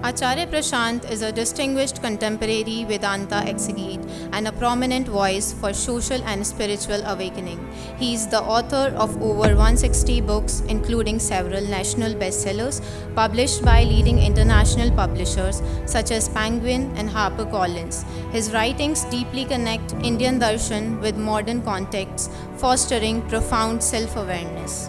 Acharya Prashant is a distinguished contemporary Vedanta exegete and a prominent voice for social and spiritual awakening. He is the author of over 160 books, including several national bestsellers published by leading international publishers such as Penguin and HarperCollins. His writings deeply connect Indian darshan with modern contexts, fostering profound self-awareness.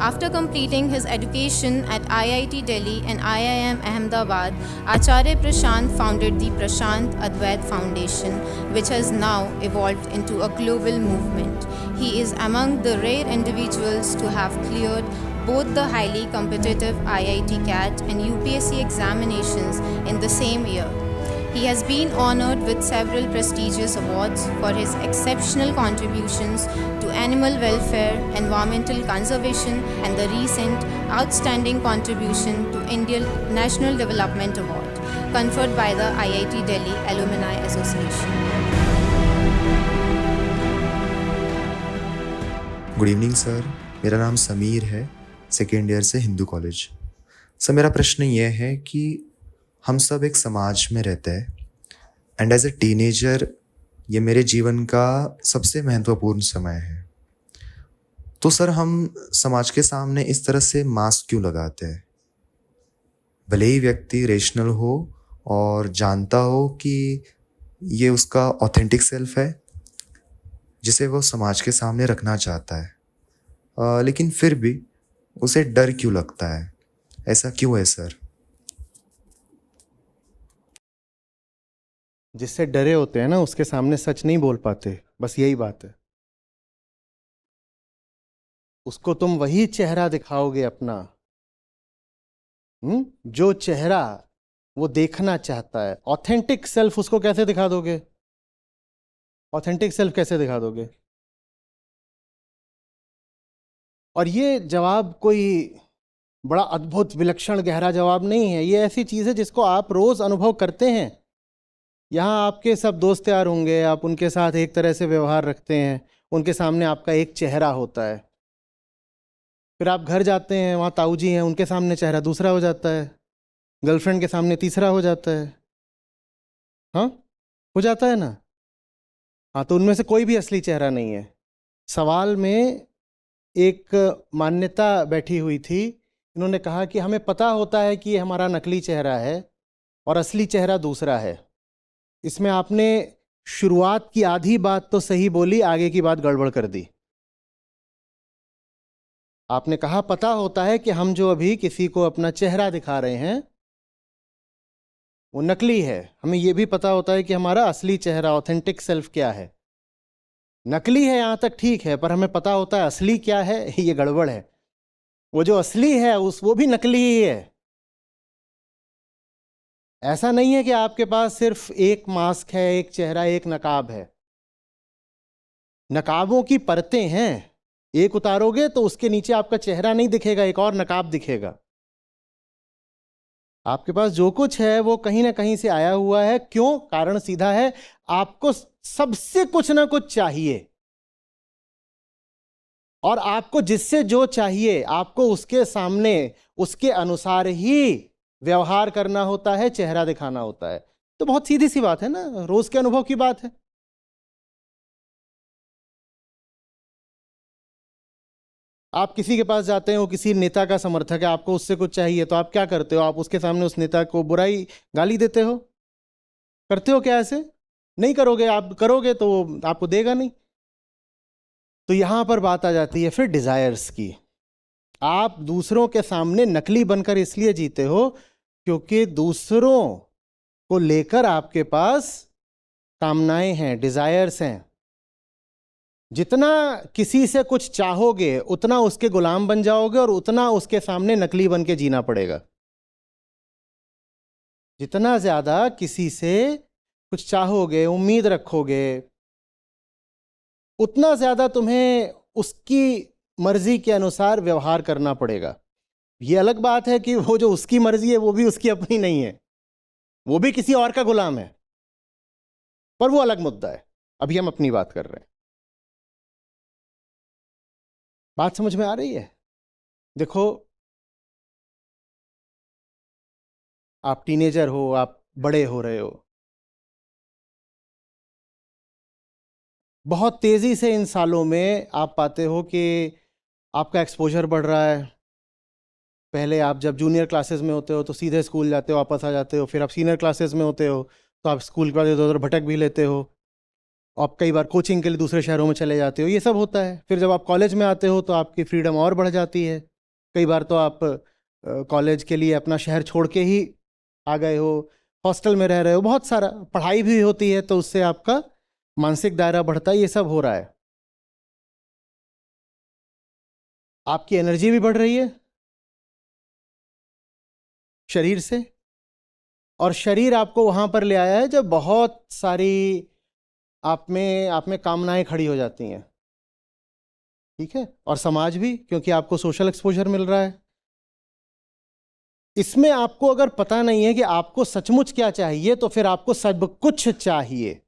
After completing his education at IIT Delhi and IIM Ahmedabad, Acharya Prashant founded the Prashant Advait Foundation, which has now evolved into a global movement. He is among the rare individuals to have cleared both the highly competitive IIT CAT and UPSC examinations in the same year. He has been honored with several prestigious awards for his exceptional contributions to animal welfare, environmental conservation, and the recent outstanding contribution to Indian National Development Award, conferred by the IIT Delhi Alumni Association. Good evening sir, मेरा नाम समीर है, second year से Hindu college. Sir, मेरा प्रश्न ये है कि हम सब एक समाज में रहते हैं एंड एज ए टीनेजर ये मेरे जीवन का सबसे महत्वपूर्ण समय है। तो सर, हम समाज के सामने इस तरह से मास्क क्यों लगाते हैं? भले ही व्यक्ति रेशनल हो और जानता हो कि ये उसका ऑथेंटिक सेल्फ है जिसे वो समाज के सामने रखना चाहता है, लेकिन फिर भी उसे डर क्यों लगता है? ऐसा क्यों है सर? जिससे डरे होते हैं ना, उसके सामने सच नहीं बोल पाते, बस यही बात है। उसको तुम वही चेहरा दिखाओगे अपना, जो चेहरा वो देखना चाहता है। ऑथेंटिक सेल्फ उसको कैसे दिखा दोगे? ऑथेंटिक सेल्फ कैसे दिखा दोगे? और ये जवाब कोई बड़ा अद्भुत विलक्षण गहरा जवाब नहीं है। ये ऐसी चीज़ है जिसको आप रोज अनुभव करते हैं। यहाँ आपके सब दोस्त यार होंगे, आप उनके साथ एक तरह से व्यवहार रखते हैं, उनके सामने आपका एक चेहरा होता है। फिर आप घर जाते हैं, वहाँ ताऊ जी हैं, उनके सामने चेहरा दूसरा हो जाता है, गर्लफ्रेंड के सामने तीसरा हो जाता है। हाँ, हो जाता है ना? हाँ, तो उनमें से कोई भी असली चेहरा नहीं है। सवाल में एक मान्यता बैठी हुई थी। इन्होंने कहा कि हमें पता होता है कि ये हमारा नकली चेहरा है और असली चेहरा दूसरा है। इसमें आपने शुरुआत की आधी बात तो सही बोली, आगे की बात गड़बड़ कर दी। आपने कहा पता होता है कि हम जो अभी किसी को अपना चेहरा दिखा रहे हैं वो नकली है। हमें यह भी पता होता है कि हमारा असली चेहरा, ऑथेंटिक सेल्फ क्या है। नकली है यहां तक ठीक है, पर हमें पता होता है असली क्या है, ये गड़बड़ है। वो जो असली है वो भी नकली ही है। ऐसा नहीं है कि आपके पास सिर्फ एक मास्क है, एक चेहरा, एक नकाब है। नकाबों की परतें हैं। एक उतारोगे तो उसके नीचे आपका चेहरा नहीं दिखेगा, एक और नकाब दिखेगा। आपके पास जो कुछ है वो कहीं ना कहीं से आया हुआ है। क्यों? कारण सीधा है, आपको सबसे कुछ ना कुछ चाहिए, और आपको जिससे जो चाहिए आपको उसके सामने उसके अनुसार ही व्यवहार करना होता है, चेहरा दिखाना होता है। तो बहुत सीधी सी बात है ना, रोज के अनुभव की बात है। आप किसी के पास जाते हैं, वो किसी नेता का समर्थक है, आपको उससे कुछ चाहिए, तो आप क्या करते हो? आप उसके सामने उस नेता को बुराई गाली देते हो? करते हो क्या? ऐसे नहीं करोगे। आप करोगे तो वो आपको देगा नहीं। तो यहां पर बात आ जाती है फिर डिजायर्स की। आप दूसरों के सामने नकली बनकर इसलिए जीते हो क्योंकि दूसरों को लेकर आपके पास कामनाएं हैं, डिजायर्स हैं। जितना किसी से कुछ चाहोगे उतना उसके गुलाम बन जाओगे और उतना उसके सामने नकली बन के जीना पड़ेगा। जितना ज्यादा किसी से कुछ चाहोगे, उम्मीद रखोगे, उतना ज्यादा तुम्हें उसकी मर्जी के अनुसार व्यवहार करना पड़ेगा। ये अलग बात है कि वो जो उसकी मर्जी है वो भी उसकी अपनी नहीं है, वो भी किसी और का गुलाम है, पर वो अलग मुद्दा है। अभी हम अपनी बात कर रहे हैं। बात समझ में आ रही है? देखो, आप टीनेजर हो, आप बड़े हो रहे हो, बहुत तेज़ी से इन सालों में आप पाते हो कि आपका एक्सपोजर बढ़ रहा है। पहले आप जब जूनियर क्लासेस में होते हो तो सीधे स्कूल जाते हो, वापस आ जाते हो, फिर आप सीनियर क्लासेस में होते हो तो आप स्कूल के बाद इधर उधर भटक भी लेते हो, आप कई बार कोचिंग के लिए दूसरे शहरों में चले जाते हो, ये सब होता है। फिर जब आप कॉलेज में आते हो तो आपकी फ्रीडम और बढ़ जाती है। कई बार तो आप कॉलेज के लिए अपना शहर छोड़ के ही आ गए हो, हॉस्टल में रह रहे हो, बहुत सारा पढ़ाई भी होती है तो उससे आपका मानसिक दायरा बढ़ता है, ये सब हो रहा है। आपकी एनर्जी भी बढ़ रही है शरीर से, और शरीर आपको वहां पर ले आया है जब बहुत सारी आप में कामनाएं खड़ी हो जाती हैं, ठीक है, और समाज भी, क्योंकि आपको सोशल एक्सपोजर मिल रहा है। इसमें आपको अगर पता नहीं है कि आपको सचमुच क्या चाहिए तो फिर आपको सब कुछ चाहिए।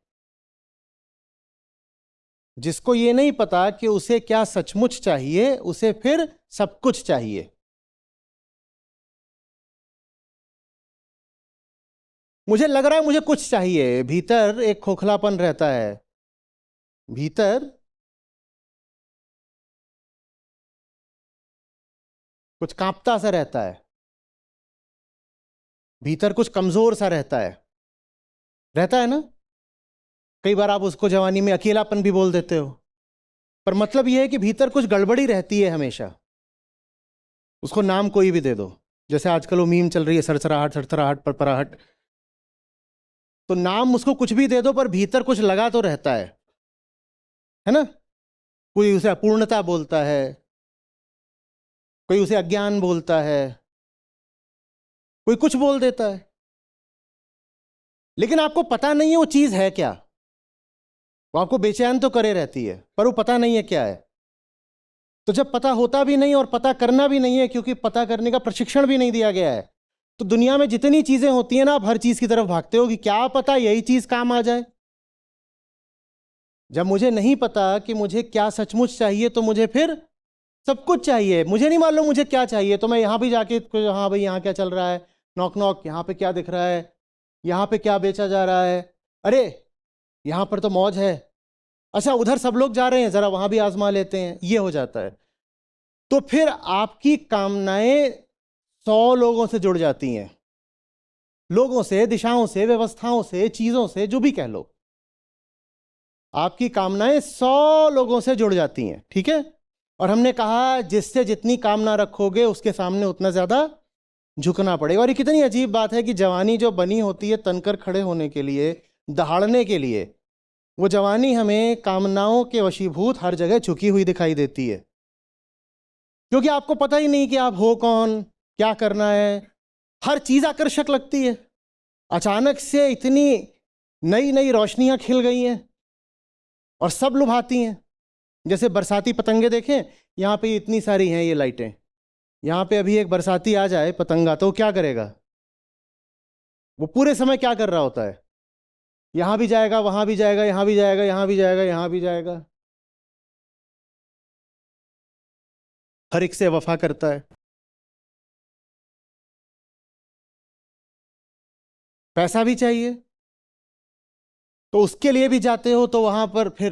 जिसको ये नहीं पता कि उसे क्या सचमुच चाहिए, उसे फिर सब कुछ चाहिए। मुझे लग रहा है मुझे कुछ चाहिए, भीतर एक खोखलापन रहता है, भीतर कुछ कांपता सा रहता है, भीतर कुछ कमजोर सा रहता है ना। कई बार आप उसको जवानी में अकेलापन भी बोल देते हो, पर मतलब यह है कि भीतर कुछ गड़बड़ी रहती है हमेशा। उसको नाम कोई भी दे दो, जैसे आजकल वो मीम चल रही है, सरसराहट, सरसराहट, परपराहट, तो नाम उसको कुछ भी दे दो पर भीतर कुछ लगा तो रहता है ना। कोई उसे अपूर्णता बोलता है, कोई उसे अज्ञान बोलता है, कोई कुछ बोल देता है, लेकिन आपको पता नहीं है वो चीज है क्या। वो आपको बेचैन तो करे रहती है पर वो पता नहीं है क्या है। तो जब पता होता भी नहीं और पता करना भी नहीं है, क्योंकि पता करने का प्रशिक्षण भी नहीं दिया गया है, तो दुनिया में जितनी चीजें होती हैं ना, आप हर चीज की तरफ भागते हो कि क्या पता यही चीज काम आ जाए। जब मुझे नहीं पता कि मुझे क्या सचमुच चाहिए तो मुझे फिर सब कुछ चाहिए। मुझे नहीं मालूम मुझे क्या चाहिए तो मैं यहां भी जाके, हाँ भाई यहाँ क्या चल रहा है, नॉक नॉक, यहाँ पे क्या दिख रहा है, यहाँ पे क्या बेचा जा रहा है, अरे यहाँ पर तो मौज है, अच्छा उधर सब लोग जा रहे हैं, जरा वहां भी आजमा लेते हैं, ये हो जाता है। तो फिर आपकी कामनाएं 100 लोगों से जुड़ जाती हैं, लोगों से, दिशाओं से, व्यवस्थाओं से, चीजों से, जो भी कह लो, आपकी कामनाएं 100 लोगों से जुड़ जाती हैं, ठीक है। और हमने कहा जिससे जितनी कामना रखोगे उसके सामने उतना ज्यादा झुकना पड़ेगा। और ये कितनी अजीब बात है कि जवानी जो बनी होती है तनकर खड़े होने के लिए, दहाड़ने के लिए, वो जवानी हमें कामनाओं के वशीभूत हर जगह झुकी हुई दिखाई देती है, क्योंकि आपको पता ही नहीं कि आप हो कौन, क्या करना है। हर चीज आकर्षक लगती है। अचानक से इतनी नई नई रोशनियां खिल गई हैं और सब लुभाती हैं। जैसे बरसाती पतंगे देखें, यहाँ पे इतनी सारी हैं ये लाइटें, यहाँ पे अभी एक बरसाती आ जाए पतंगा तो वो क्या करेगा, वो पूरे समय क्या कर रहा होता है, यहां भी जाएगा, वहां भी जाएगा, यहां भी जाएगा, यहां भी जाएगा, यहां भी जाएगा, हर एक से वफा करता है। पैसा भी चाहिए तो उसके लिए भी जाते हो तो वहां पर फिर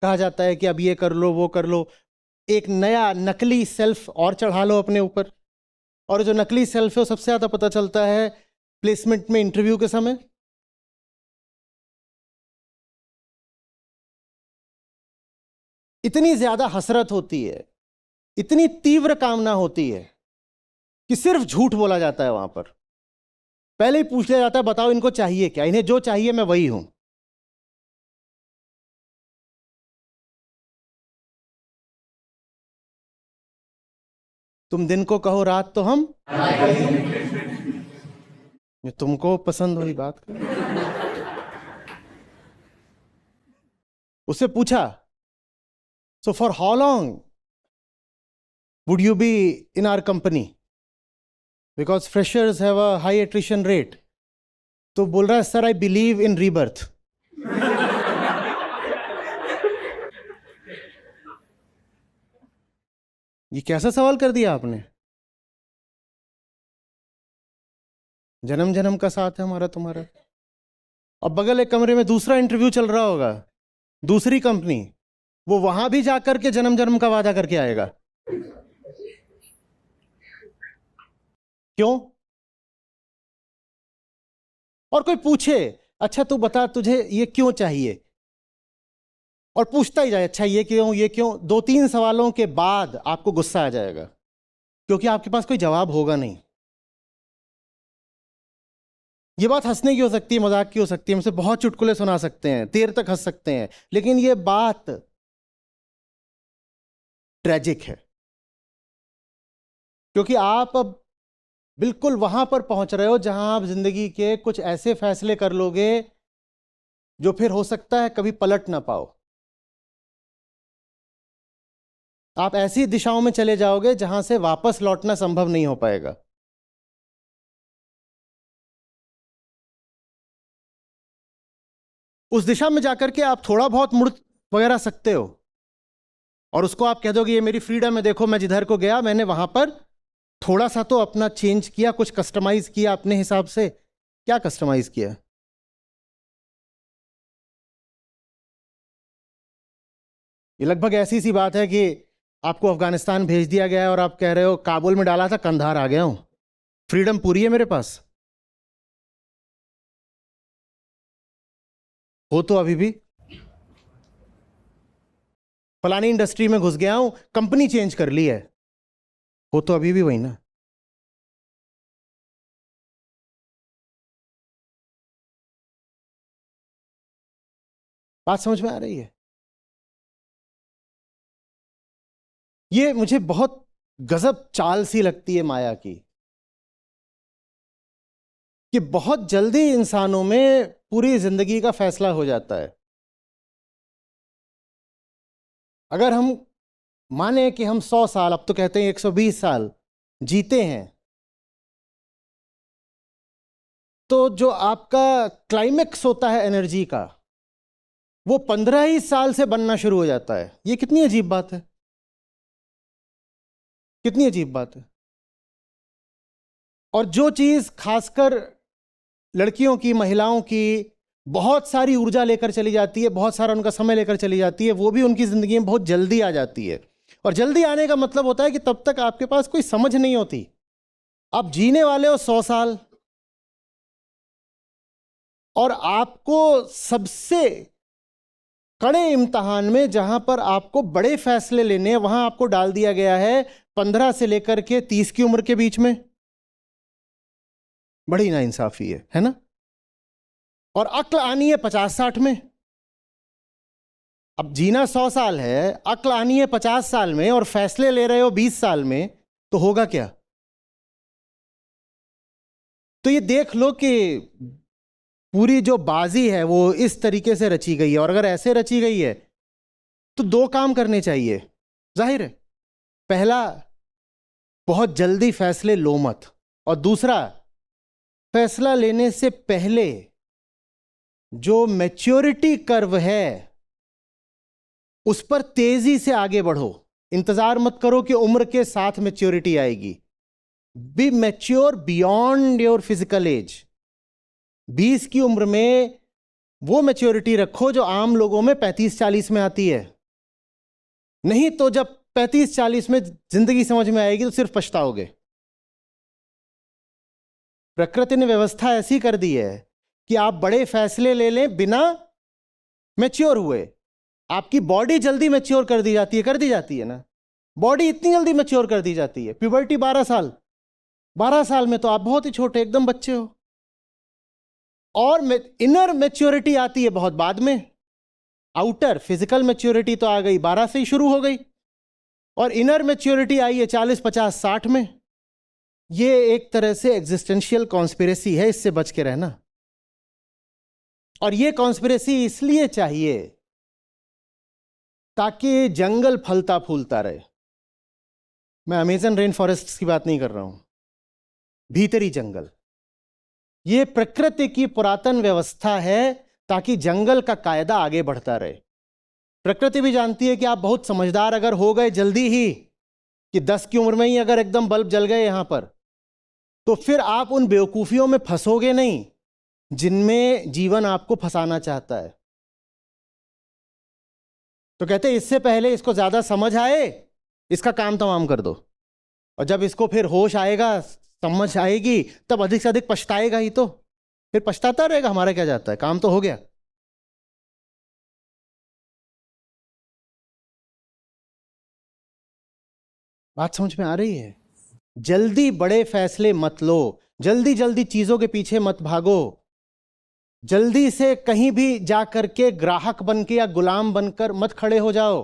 कहा जाता है कि अब ये कर लो, वो कर लो, एक नया नकली सेल्फ और चढ़ा लो अपने ऊपर। और जो नकली सेल्फ है वो सबसे ज्यादा पता चलता है प्लेसमेंट में, इंटरव्यू के समय। इतनी ज्यादा हसरत होती है, इतनी तीव्र कामना होती है कि सिर्फ झूठ बोला जाता है वहां पर। पहले ही पूछ लिया जाता है बताओ इनको चाहिए क्या, इन्हें जो चाहिए मैं वही हूं। तुम दिन को कहो रात तो हम, ये तुमको पसंद हुई बात कर। उससे पूछा, so for how long would you be in our company, because freshers have a high attrition rate. तो बोल रहा है sir I believe in rebirth. ये कैसा सवाल कर दिया आपने। जन्म जन्म का साथ है हमारा तुम्हारा। और बगल एक कमरे में दूसरा इंटरव्यू चल रहा होगा, दूसरी कंपनी, वो वहां भी जाकर के जन्म जन्म का वादा करके आएगा। क्यों? और कोई पूछे अच्छा तू बता तुझे ये क्यों चाहिए, और पूछता ही जाए अच्छा ये क्यों ये क्यों, 2-3 सवालों के बाद आपको गुस्सा आ जाएगा, क्योंकि आपके पास कोई जवाब होगा नहीं। ये बात हंसने की हो सकती है, मजाक की हो सकती है, हमसे बहुत चुटकुले सुना सकते हैं, देर तक हंस सकते हैं, लेकिन ये बात ट्रेजिक है, क्योंकि आप अब बिल्कुल वहां पर पहुंच रहे हो जहां आप जिंदगी के कुछ ऐसे फैसले कर लोगे जो फिर हो सकता है कभी पलट ना पाओ। आप ऐसी दिशाओं में चले जाओगे जहां से वापस लौटना संभव नहीं हो पाएगा। उस दिशा में जाकर के आप थोड़ा बहुत मुड़ वगैरह सकते हो, और उसको आप कह दोगे ये मेरी फ्रीडम है, देखो मैं जिधर को गया मैंने वहां पर थोड़ा सा तो अपना चेंज किया, कुछ कस्टमाइज किया अपने हिसाब से। क्या कस्टमाइज किया? ये लगभग ऐसी सी बात है कि आपको अफगानिस्तान भेज दिया गया है और आप कह रहे हो काबुल में डाला था कंधार आ गया हूं, फ्रीडम पूरी है मेरे पास। हो तो अभी भी फलानी इंडस्ट्री में घुस गया हूं, कंपनी चेंज कर ली है, हो तो अभी भी वही ना। बात समझ में आ रही है? ये मुझे बहुत गजब चाल सी लगती है माया की, कि बहुत जल्दी इंसानों में पूरी जिंदगी का फैसला हो जाता है। अगर हम माने कि हम 100 साल, अब तो कहते हैं 120 साल जीते हैं, तो जो आपका क्लाइमेक्स होता है एनर्जी का, वो 15 ही साल से बनना शुरू हो जाता है। ये कितनी अजीब बात है, कितनी अजीब बात है। और जो चीज खासकर लड़कियों की, महिलाओं की बहुत सारी ऊर्जा लेकर चली जाती है, बहुत सारा उनका समय लेकर चली जाती है, वो भी उनकी जिंदगी में बहुत जल्दी आ जाती है। और जल्दी आने का मतलब होता है कि तब तक आपके पास कोई समझ नहीं होती। आप जीने वाले हो 100 साल, और आपको सबसे कड़े इम्तिहान में, जहां पर आपको बड़े फैसले लेने हैं, वहां आपको डाल दिया गया है 15 से लेकर के 30 की उम्र के बीच में। बड़ी नाइंसाफी है ना? और अक्ल आनी है 50-60 में। अब जीना 100 साल है, अक्ल आनी है 50 साल में, और फैसले ले रहे हो 20 साल में, तो होगा क्या? तो ये देख लो कि पूरी जो बाजी है वो इस तरीके से रची गई है। और अगर ऐसे रची गई है तो 2 काम करने चाहिए, जाहिर है। पहला, बहुत जल्दी फैसले लो मत, और दूसरा, फैसला लेने से पहले जो मैच्योरिटी कर्व है उस पर तेजी से आगे बढ़ो। इंतजार मत करो कि उम्र के साथ मैच्योरिटी आएगी। Be mature beyond your physical age. 20 की उम्र में वो मैच्योरिटी रखो जो आम लोगों में 35-40 में आती है। नहीं तो जब 35-40 में जिंदगी समझ में आएगी तो सिर्फ पछताओगे। प्रकृति ने व्यवस्था ऐसी कर दी है कि आप बड़े फैसले ले लें बिना मैच्योर हुए। आपकी बॉडी जल्दी मैच्योर कर दी जाती है, कर दी जाती है ना। बॉडी इतनी जल्दी मैच्योर कर दी जाती है। प्यूबर्टी 12 साल, 12 साल में तो आप बहुत ही छोटे, एकदम बच्चे हो। और इनर मैच्योरिटी आती है बहुत बाद में। आउटर फिजिकल मैच्योरिटी तो आ गई 12 से ही शुरू हो गई, और इनर मैच्योरिटी आई है 40, 50, 60 में। ये एक तरह से एग्जिस्टेंशियल कॉन्स्पिरेसी है, इससे बच के रहना। और ये कॉन्स्पिरेसी इसलिए चाहिए ताकि जंगल फलता फूलता रहे। मैं अमेजन रेन फॉरेस्ट की बात नहीं कर रहा हूं, भीतरी जंगल। ये प्रकृति की पुरातन व्यवस्था है ताकि जंगल का कायदा आगे बढ़ता रहे। प्रकृति भी जानती है कि आप बहुत समझदार अगर हो गए जल्दी ही, कि 10 की उम्र में ही अगर एकदम बल्ब जल गए यहां पर, तो फिर आप उन बेवकूफियों में फंसोगे नहीं जिनमें जीवन आपको फंसाना चाहता है। तो कहते हैं इससे पहले इसको ज्यादा समझ आए, इसका काम तमाम कर दो, और जब इसको फिर होश आएगा, समझ आएगी, तब अधिक से अधिक पछताएगा ही तो, फिर पछताता रहेगा, हमारा क्या जाता है, काम तो हो गया। बात समझ में आ रही है? जल्दी बड़े फैसले मत लो, जल्दी जल्दी चीजों के पीछे मत भागो, जल्दी से कहीं भी जा करके ग्राहक बन के या गुलाम बनकर मत खड़े हो जाओ।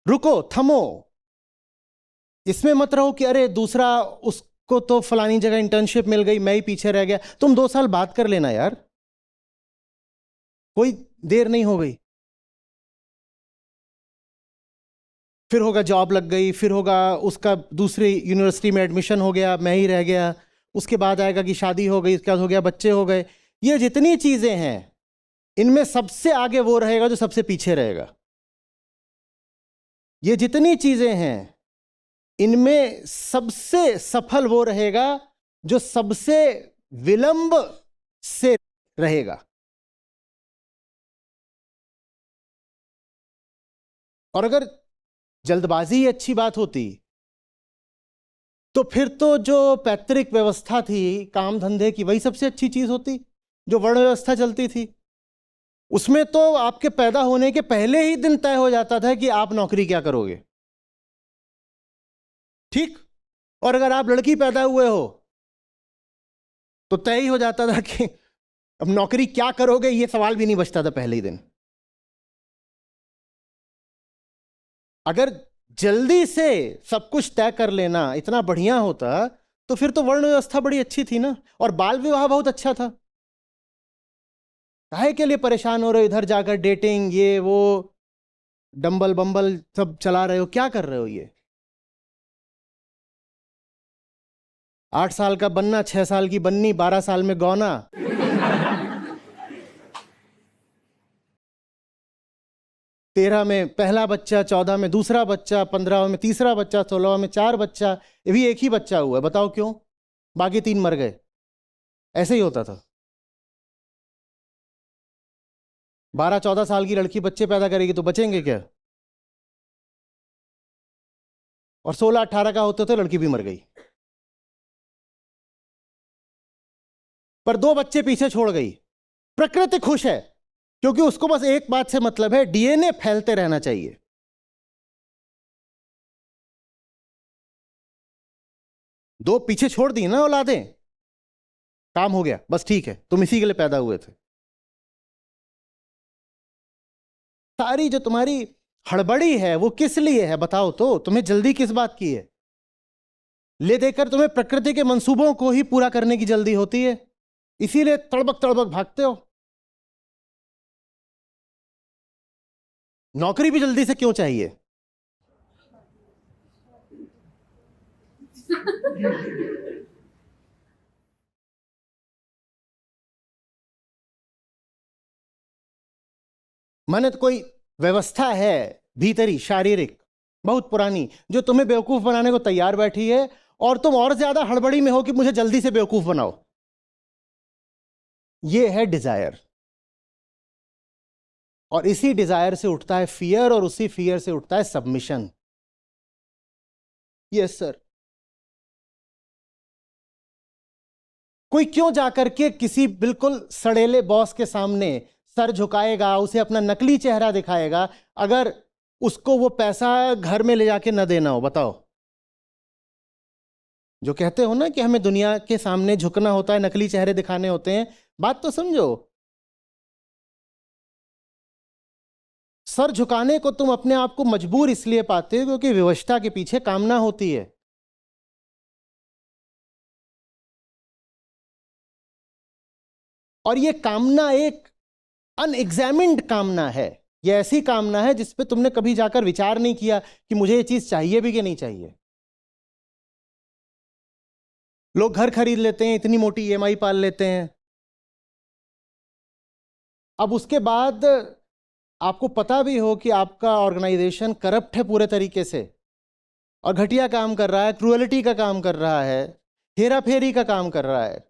रुको, थमो, इसमें मत रहो कि अरे दूसरा, उसको तो फलानी जगह इंटर्नशिप मिल गई, मैं ही पीछे रह गया। तुम 2 साल बात कर लेना यार, कोई देर नहीं हो गई। फिर होगा जॉब लग गई, फिर होगा उसका दूसरी यूनिवर्सिटी में एडमिशन हो गया, मैं ही रह गया, उसके बाद आएगा कि शादी हो गई, इसके बाद हो गया बच्चे हो गए। ये जितनी चीजें हैं, इनमें सबसे आगे वो रहेगा जो सबसे पीछे रहेगा। ये जितनी चीजें हैं, इनमें सबसे सफल वो रहेगा जो सबसे विलंब से रहेगा। और अगर जल्दबाजी ही अच्छी बात होती तो फिर तो जो पैतृक व्यवस्था थी काम धंधे की, वही सबसे अच्छी चीज होती, जो वर्ण व्यवस्था चलती थी। उसमें तो आपके पैदा होने के पहले ही दिन तय हो जाता था कि आप नौकरी क्या करोगे, ठीक? और अगर आप लड़की पैदा हुए हो तो तय ही हो जाता था कि अब नौकरी क्या करोगे, यह सवाल भी नहीं बचता था पहले ही दिन। अगर जल्दी से सब कुछ तय कर लेना इतना बढ़िया होता तो फिर तो वर्ण व्यवस्था बड़ी अच्छी थी ना, और बाल विवाह बहुत अच्छा था। काहे के लिए परेशान हो रहे हो, इधर जाकर डेटिंग, ये वो डंबल बम्बल सब चला रहे हो, क्या कर रहे हो? ये 8 साल का बनना, 6 साल की बननी, 12 साल में गौना। 13 में पहला बच्चा, 14 में दूसरा बच्चा, 15 में तीसरा बच्चा, 16 में 4 बच्चा, ये भी एक ही बच्चा हुआ है, बताओ क्यों? बाकी 3 मर गए। ऐसे ही होता था। 12-14 साल की लड़की बच्चे पैदा करेगी तो बचेंगे क्या? और 16-18 का होते तो लड़की भी मर गई, पर 2 बच्चे पीछे छोड़ गई। प्रकृति खुश है क्योंकि उसको बस एक बात से मतलब है, डीएनए फैलते रहना चाहिए। दो पीछे छोड़ दी ना औलादें, काम हो गया, बस ठीक है, तुम इसी के लिए पैदा हुए थे। सारी जो तुम्हारी हड़बड़ी है वो किस लिए है बताओ तो? तुम्हें जल्दी किस बात की है? ले देकर तुम्हें प्रकृति के मंसूबों को ही पूरा करने की जल्दी होती है, इसीलिए तड़बक तड़बक भागते हो। नौकरी भी जल्दी से क्यों चाहिए? माने तो कोई व्यवस्था है भीतरी, शारीरिक, बहुत पुरानी, जो तुम्हें बेवकूफ बनाने को तैयार बैठी है, और तुम और ज्यादा हड़बड़ी में हो कि मुझे जल्दी से बेवकूफ बनाओ। ये है डिजायर, और इसी डिजायर से उठता है फियर, और उसी फियर से उठता है सबमिशन। Yes sir. कोई क्यों जाकर के किसी बिल्कुल सड़ेले बॉस के सामने सर झुकाएगा, उसे अपना नकली चेहरा दिखाएगा, अगर उसको वो पैसा घर में ले जाके न देना हो? बताओ। जो कहते हो ना कि हमें दुनिया के सामने झुकना होता है, नकली चेहरे दिखाने होते हैं, बात तो समझो। सर झुकाने को तुम अपने आप को मजबूर इसलिए पाते हो क्योंकि विवशता के पीछे कामना होती है। और यह कामना एक अनएग्जामिन्ड कामना है, यह ऐसी कामना है जिस पे तुमने कभी जाकर विचार नहीं किया कि मुझे ये चीज चाहिए भी कि नहीं चाहिए। लोग घर खरीद लेते हैं, इतनी मोटी ईएमआई पाल लेते हैं, अब उसके बाद आपको पता भी हो कि आपका ऑर्गेनाइजेशन करप्ट है पूरे तरीके से, और घटिया काम कर रहा है, क्रूएलिटी का काम कर रहा है, हेरा फेरी का काम कर रहा है,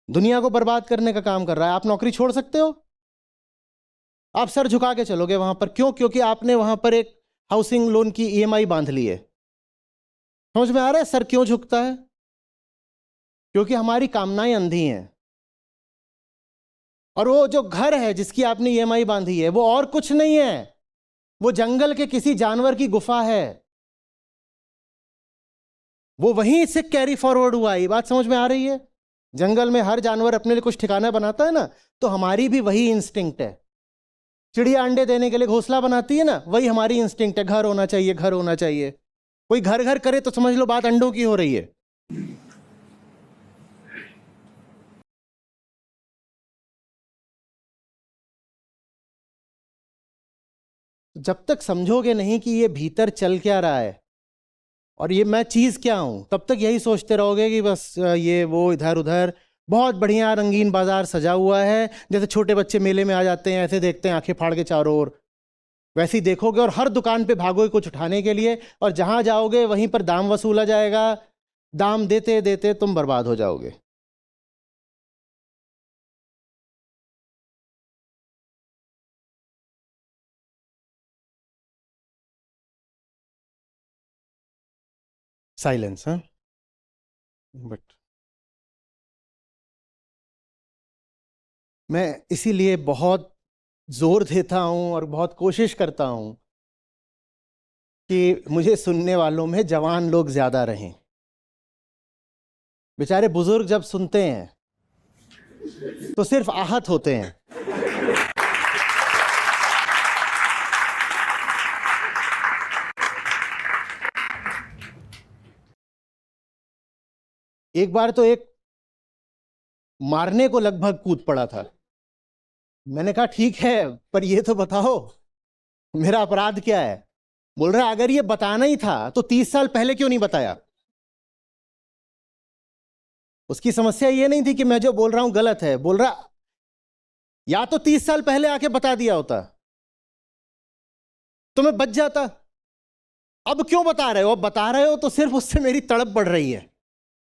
दुनिया को बर्बाद करने का काम कर रहा है, आप नौकरी छोड़ सकते हो? आप सर झुका के चलोगे वहां पर। क्यों? क्योंकि आपने वहां पर एक हाउसिंग लोन की ईएमआई बांध ली है। समझ में आ रहा है सर क्यों झुकता है? क्योंकि हमारी कामनाएं अंधी हैं। और वो जो घर है जिसकी आपने ईएमआई बांधी है, वो और कुछ नहीं है, वो जंगल के किसी जानवर की गुफा है। वो वहीं से कैरी फॉरवर्ड हुआ। ये बात समझ में आ रही है? जंगल में हर जानवर अपने लिए कुछ ठिकाना बनाता है ना, तो हमारी भी वही इंस्टिंक्ट है। चिड़िया अंडे देने के लिए घोंसला बनाती है ना, वही हमारी इंस्टिंक्ट है, घर होना चाहिए, घर होना चाहिए। कोई घर घर करे तो समझ लो बात अंडों की हो रही है। जब तक समझोगे नहीं कि ये भीतर चल क्या रहा है और ये मैं चीज क्या हूं, तब तक यही सोचते रहोगे कि बस ये वो इधर उधर। बहुत बढ़िया रंगीन बाजार सजा हुआ है, जैसे छोटे बच्चे मेले में आ जाते हैं, ऐसे देखते हैं आंखें फाड़ के चारों ओर, वैसे ही देखोगे और हर दुकान पे भागोगे कुछ उठाने के लिए, और जहां जाओगे वहीं पर दाम वसूला जाएगा। दाम देते देते तुम बर्बाद हो जाओगे। साइलेंस। हाँ, बट मैं इसीलिए बहुत जोर देता हूं और बहुत कोशिश करता हूं कि मुझे सुनने वालों में जवान लोग ज्यादा रहें। बेचारे बुजुर्ग जब सुनते हैं तो सिर्फ आहत होते हैं। एक बार तो एक मारने को लगभग कूद पड़ा था। मैंने कहा ठीक है, पर ये तो बताओ मेरा अपराध क्या है? बोल रहा अगर ये बताना ही था तो 30 साल पहले क्यों नहीं बताया? उसकी समस्या ये नहीं थी कि मैं जो बोल रहा हूं गलत है, बोल रहा या तो 30 साल पहले आके बता दिया होता तो मैं बच जाता। अब क्यों बता रहे हो? अब बता रहे हो तो सिर्फ उससे मेरी तड़प बढ़ रही है।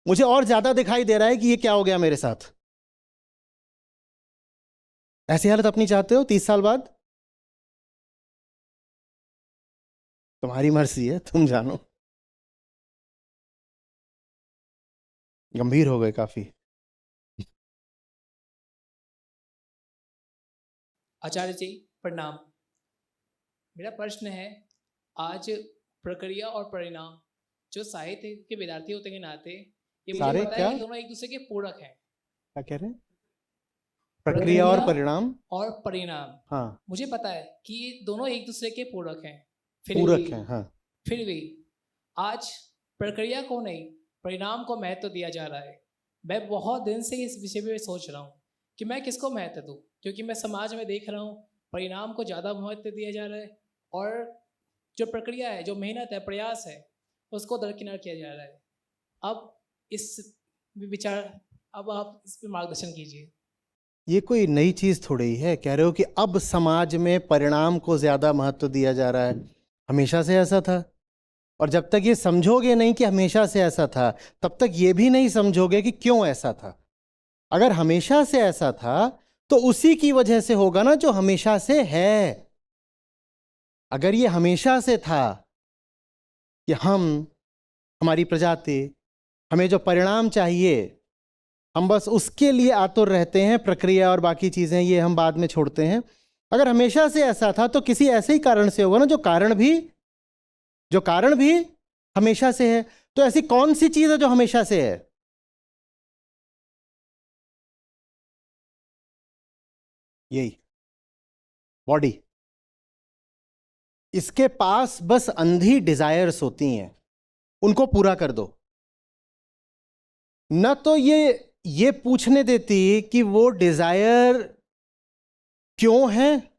मुझे और ज्यादा दिखाई दे रहा है कि ये क्या हो गया मेरे साथ। ऐसी हालत अपनी चाहते हो 30 साल बाद? तुम्हारी मर्जी है, तुम जानो। गंभीर हो गए काफी। आचार्य जी प्रणाम। मेरा प्रश्न है, आज प्रक्रिया और परिणाम जो साहित्य के विद्यार्थी होते के नाते ये मुझे सारे पता क्या? है कि दोनों एक दूसरे के पूरक हैं। क्या कह रहे हैं? प्रक्रिया और परिणाम और परिणाम, हाँ मुझे पता है कि ये दोनों एक दूसरे के पूरक हैं। फिर पूरक भी है। हाँ, फिर भी आज प्रक्रिया को नहीं परिणाम को महत्व दिया जा रहा है। मैं बहुत दिन से इस विषय पे सोच रहा हूँ कि मैं किसको महत्व दूँ, क्योंकि मैं समाज में देख रहा हूँ परिणाम को ज़्यादा महत्व दिया जा रहा है और जो प्रक्रिया है, जो मेहनत है, प्रयास है, उसको दरकिनार किया जा रहा है। अब इस विचार, अब आप इस पर मार्गदर्शन कीजिए। ये कोई नई चीज थोड़ी है। कह रहे हो कि अब समाज में परिणाम को ज्यादा महत्व दिया जा रहा है। हमेशा से ऐसा था। और जब तक ये समझोगे नहीं कि हमेशा से ऐसा था, तब तक ये भी नहीं समझोगे कि क्यों ऐसा था। अगर हमेशा से ऐसा था तो उसी की वजह से होगा ना जो हमेशा से है। अगर ये हमेशा से था कि हमारी प्रजाति, हमें जो परिणाम चाहिए हम बस उसके लिए आतुर रहते हैं, प्रक्रिया और बाकी चीजें ये हम बाद में छोड़ते हैं। अगर हमेशा से ऐसा था तो किसी ऐसे ही कारण से होगा ना जो कारण भी हमेशा से है। तो ऐसी कौन सी चीज है जो हमेशा से है? यही बॉडी। इसके पास बस अंधी डिजायर्स होती हैं, उनको पूरा कर दो। न तो ये पूछने देती कि वो डिजायर क्यों है,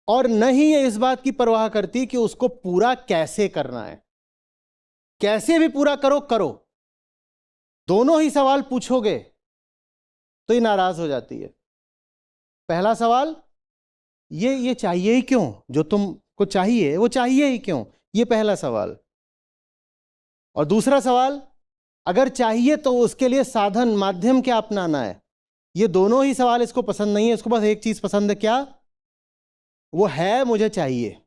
और न ही ये इस बात की परवाह करती कि उसको पूरा कैसे करना है। कैसे भी पूरा करो, दोनों ही सवाल पूछोगे तो ये नाराज हो जाती है। पहला सवाल, ये चाहिए ही क्यों जो तुम आपको चाहिए, वो चाहिए ही क्यों? ये पहला सवाल। और दूसरा सवाल, अगर चाहिए तो उसके लिए साधन माध्यम क्या अपनाना है? ये दोनों ही सवाल इसको पसंद नहीं है। इसको बस एक चीज पसंद है, क्या? वो है मुझे चाहिए,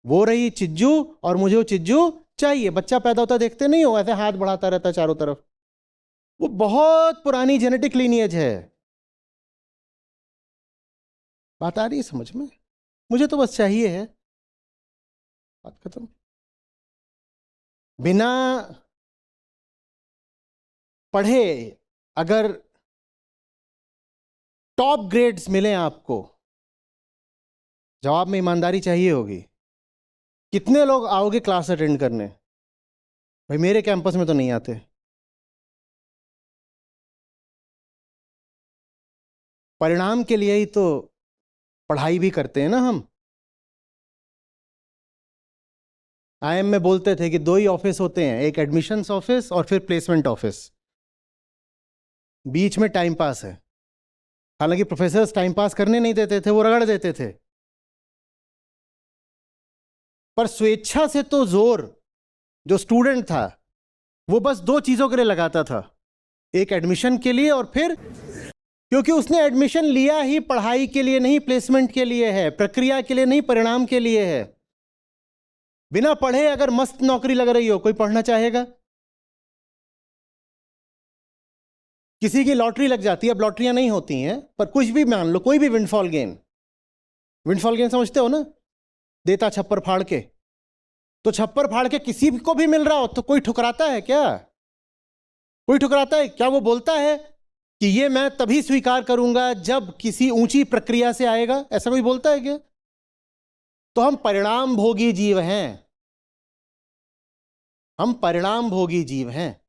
वो रही चिज्जू और मुझे वो चिज्जू चाहिए। बच्चा पैदा होता देखते नहीं हो, ऐसे हाथ बढ़ाता रहता है चारों तरफ। वो बहुत पुरानी जेनेटिक लीनियज है। बात आ रही है समझ में? मुझे तो बस चाहिए है, बात खत्म। बिना पढ़े अगर टॉप ग्रेड्स मिले आपको, जवाब में ईमानदारी चाहिए होगी। कितने लोग आओगे क्लास अटेंड करने? भाई मेरे कैंपस में तो नहीं आते। परिणाम के लिए ही तो पढ़ाई भी करते हैं ना हम। आईएम में बोलते थे कि दो ही ऑफिस होते हैं, एक एडमिशन्स ऑफिस और फिर प्लेसमेंट ऑफिस। बीच में टाइम पास है। हालांकि प्रोफेसर्स टाइम पास करने नहीं देते थे, वो रगड़ देते थे। पर स्वेच्छा से तो जोर जो स्टूडेंट था वो बस दो चीजों के लिए लगाता था, एक एडमिशन के लिए और फिर क्योंकि उसने एडमिशन लिया ही पढ़ाई के लिए नहीं, प्लेसमेंट के लिए है, प्रक्रिया के लिए नहीं, परिणाम के लिए है। बिना पढ़े अगर मस्त नौकरी लग रही हो, कोई पढ़ना चाहेगा? किसी की लॉटरी लग जाती है, अब लॉटरियां नहीं होती हैं, पर कुछ भी मान लो, कोई भी विंडफॉल गेन। विंडफॉल गेन समझते हो ना? देता छप्पर फाड़ के। तो छप्पर फाड़ के किसी को भी मिल रहा हो तो कोई ठुकराता है क्या? कोई ठुकराता है क्या? वो बोलता है कि ये मैं तभी स्वीकार करूंगा जब किसी ऊंची प्रक्रिया से आएगा, ऐसा कोई बोलता है क्या? तो हम परिणाम भोगी जीव हैं। हम परिणाम भोगी जीव हैं।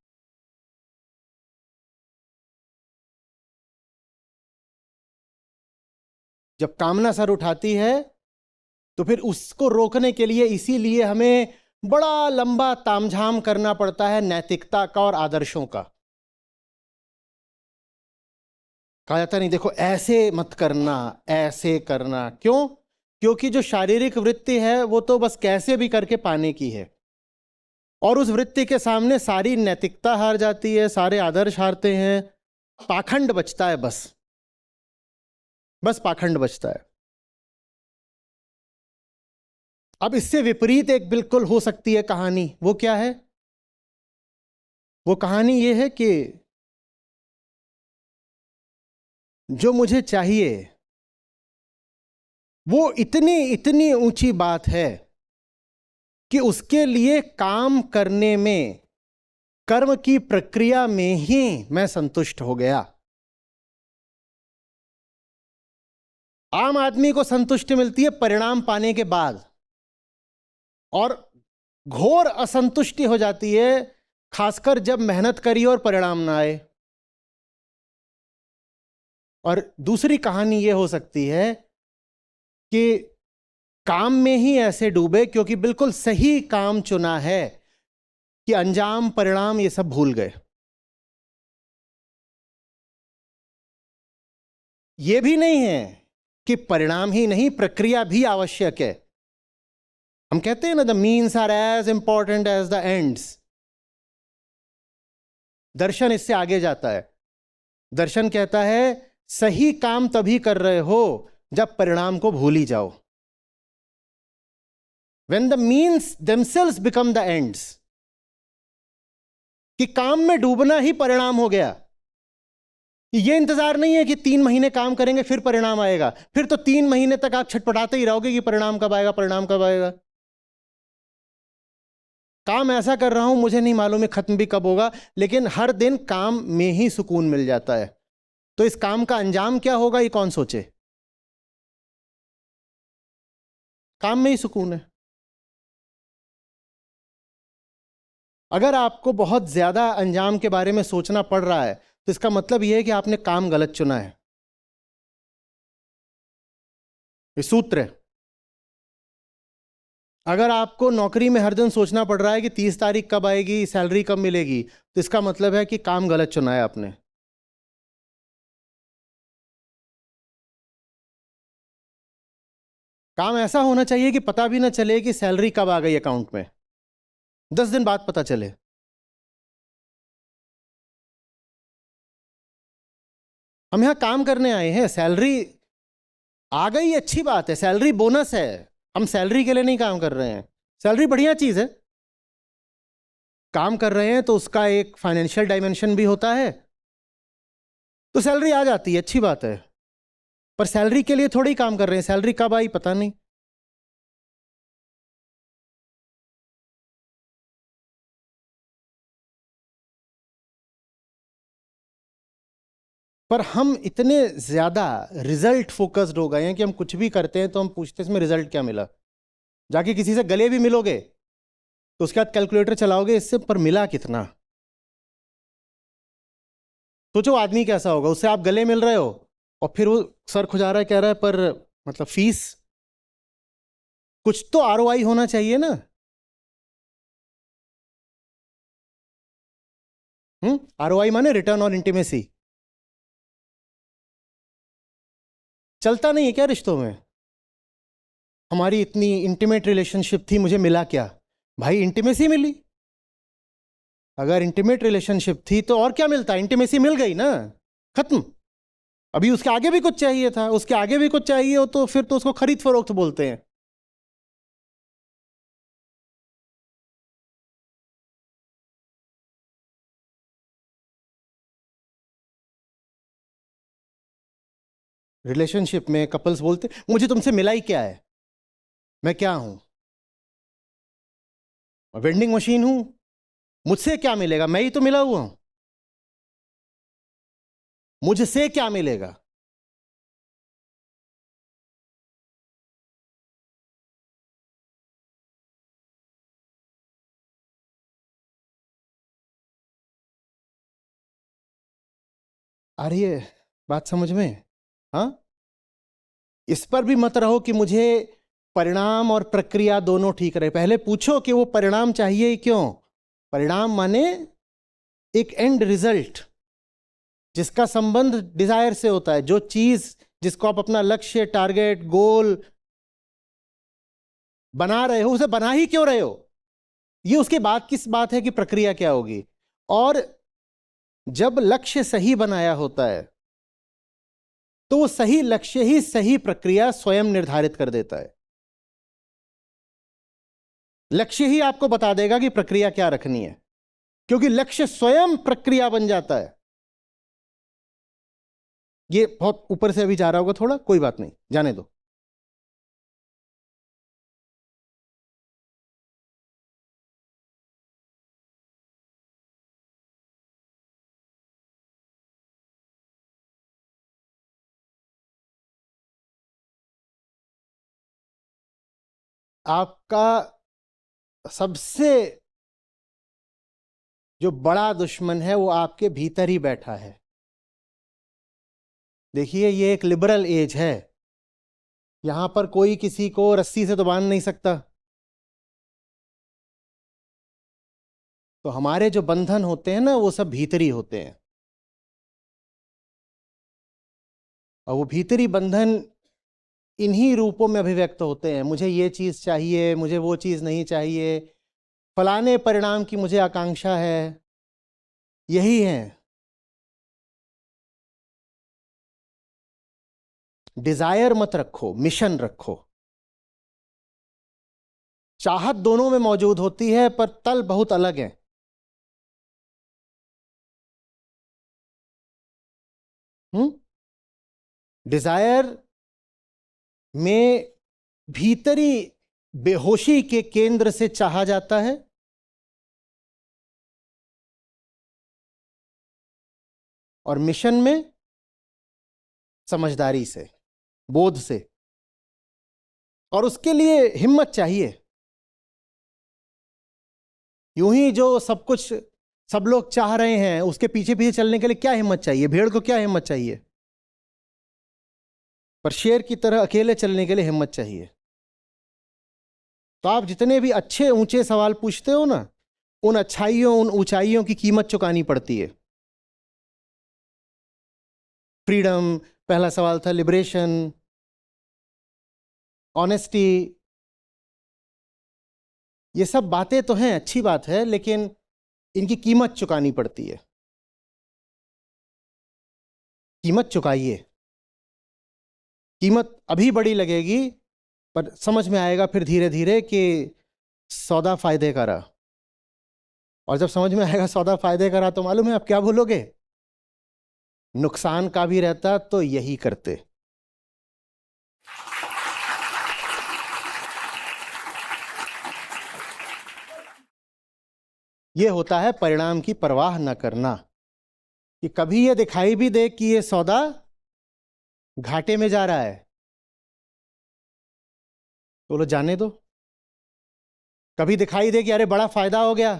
जब कामना सर उठाती है तो फिर उसको रोकने के लिए इसीलिए हमें बड़ा लंबा तामझाम करना पड़ता है नैतिकता का और आदर्शों का। कहा जाता नहीं देखो ऐसे मत करना, ऐसे करना। क्यों? क्योंकि जो शारीरिक वृत्ति है वो तो बस कैसे भी करके पाने की है, और उस वृत्ति के सामने सारी नैतिकता हार जाती है, सारे आदर्श हारते हैं, पाखंड बचता है। बस पाखंड बचता है। अब इससे विपरीत एक बिल्कुल हो सकती है कहानी। वो क्या है? वो कहानी ये है कि जो मुझे चाहिए वो इतनी इतनी ऊंची बात है कि उसके लिए काम करने में, कर्म की प्रक्रिया में ही मैं संतुष्ट हो गया। आम आदमी को संतुष्टि मिलती है परिणाम पाने के बाद, और घोर असंतुष्टि हो जाती है खासकर जब मेहनत करी और परिणाम ना आए। और दूसरी कहानी यह हो सकती है कि काम में ही ऐसे डूबे क्योंकि बिल्कुल सही काम चुना है कि अंजाम परिणाम ये सब भूल गए। ये भी नहीं है कि परिणाम ही नहीं, प्रक्रिया भी आवश्यक है। हम कहते हैं ना, the means are as important as the ends. दर्शन इससे आगे जाता है। दर्शन कहता है सही काम तभी कर रहे हो जब परिणाम को भूल ही जाओ। When the means themselves become the ends, कि काम में डूबना ही परिणाम हो गया। ये इंतजार नहीं है कि 3 महीने काम करेंगे फिर परिणाम आएगा, फिर तो 3 महीने तक आप छटपटाते ही रहोगे कि परिणाम कब आएगा, परिणाम कब आएगा। काम ऐसा कर रहा हूं, मुझे नहीं मालूम है खत्म भी कब होगा, लेकिन हर दिन काम में ही सुकून मिल जाता है। तो इस काम का अंजाम क्या होगा ये कौन सोचे? काम में ही सुकून है। अगर आपको बहुत ज्यादा अंजाम के बारे में सोचना पड़ रहा है तो इसका मतलब यह है कि आपने काम गलत चुना है। ये सूत्र है। अगर आपको नौकरी में हर दिन सोचना पड़ रहा है कि 30 तारीख कब आएगी, सैलरी कब मिलेगी, तो इसका मतलब है कि काम गलत चुना है आपने। काम ऐसा होना चाहिए कि पता भी ना चले कि सैलरी कब आ गई अकाउंट में, 10 दिन बाद पता चले। हम यहां काम करने आए हैं, सैलरी आ गई अच्छी बात है, सैलरी बोनस है, हम सैलरी के लिए नहीं काम कर रहे हैं। सैलरी बढ़िया चीज है, काम कर रहे हैं तो उसका एक फाइनेंशियल डायमेंशन भी होता है, तो सैलरी आ जाती है, अच्छी बात है। पर सैलरी के लिए थोड़ी ही काम कर रहे हैं, सैलरी कब आई पता नहीं। पर हम इतने ज्यादा रिजल्ट फोकस्ड हो गए हैं कि हम कुछ भी करते हैं तो हम पूछते हैं इसमें रिजल्ट क्या मिला। जाके किसी से गले भी मिलोगे तो उसके बाद कैलकुलेटर चलाओगे, इससे पर मिला कितना। सोचो आदमी कैसा होगा, उससे आप गले मिल रहे हो और फिर वो सर खुजा रहा है, कह रहा है पर मतलब फीस, कुछ तो आरओआई होना चाहिए ना। आरओआई माने रिटर्न ऑन इंटीमेसी। चलता नहीं है क्या रिश्तों में? हमारी इतनी इंटीमेट रिलेशनशिप थी, मुझे मिला क्या? भाई इंटीमेसी मिली। अगर इंटीमेट रिलेशनशिप थी तो और क्या मिलता? इंटीमेसी मिल गई ना, खत्म। अभी उसके आगे भी कुछ चाहिए था, उसके आगे भी कुछ चाहिए हो तो फिर तो उसको खरीद फरोख्त बोलते हैं। रिलेशनशिप में कपल्स बोलते मुझे तुमसे मिला ही क्या है, मैं क्या हूं? वेंडिंग मशीन हूं, मुझसे क्या मिलेगा? मैं ही तो मिला हुआ हूं, मुझसे क्या मिलेगा? आ रही है बात समझ में? हाँ, इस पर भी मत रहो कि मुझे परिणाम और प्रक्रिया दोनों ठीक रहे। पहले पूछो कि वो परिणाम चाहिए ही क्यों। परिणाम माने एक एंड रिजल्ट जिसका संबंध डिजायर से होता है, जो चीज जिसको आप अपना लक्ष्य, टारगेट, गोल बना रहे हो, उसे बना ही क्यों रहे हो, ये उसके बाद किस बात है कि प्रक्रिया क्या होगी। और जब लक्ष्य सही बनाया होता है तो वो सही लक्ष्य ही सही प्रक्रिया स्वयं निर्धारित कर देता है। लक्ष्य ही आपको बता देगा कि प्रक्रिया क्या रखनी है, क्योंकि लक्ष्य स्वयं प्रक्रिया बन जाता है। ये बहुत ऊपर से अभी जा रहा होगा थोड़ा, कोई बात नहीं, जाने दो। आपका सबसे जो बड़ा दुश्मन है वो आपके भीतर ही बैठा है। देखिए, ये एक लिबरल एज है, यहां पर कोई किसी को रस्सी से तो बांध नहीं सकता। तो हमारे जो बंधन होते हैं ना, वो सब भीतरी होते हैं। और वो भीतरी बंधन इन्हीं रूपों में अभिव्यक्त होते हैं। मुझे ये चीज चाहिए, मुझे वो चीज नहीं चाहिए, फलाने परिणाम की मुझे आकांक्षा है, यही है। डिजायर मत रखो, मिशन रखो। चाहत दोनों में मौजूद होती है पर तल बहुत अलग है। डिजायर में भीतरी बेहोशी के केंद्र से चाहा जाता है, और मिशन में समझदारी से, बोध से। और उसके लिए हिम्मत चाहिए। यूं ही जो सब कुछ सब लोग चाह रहे हैं, उसके पीछे पीछे चलने के लिए क्या हिम्मत चाहिए? भेड़ को क्या हिम्मत चाहिए? पर शेर की तरह अकेले चलने के लिए हिम्मत चाहिए। तो आप जितने भी अच्छे ऊंचे सवाल पूछते हो ना, उन अच्छाइयों, उन ऊंचाइयों की कीमत चुकानी पड़ती है। फ्रीडम, पहला सवाल था लिबरेशन, ऑनेस्टी, ये सब बातें तो हैं, अच्छी बात है, लेकिन इनकी कीमत चुकानी पड़ती है। कीमत चुकाइए। कीमत अभी बड़ी लगेगी, पर समझ में आएगा फिर धीरे धीरे कि सौदा फायदे का रहा। और जब समझ में आएगा सौदा फायदे का रहा, तो मालूम है आप क्या बोलोगे? नुकसान का भी रहता तो यही करते। ये होता है परिणाम की परवाह न करना, कि कभी ये दिखाई भी दे कि ये सौदा घाटे में जा रहा है, तो बोलो जाने दो। कभी दिखाई दे कि अरे बड़ा फायदा हो गया,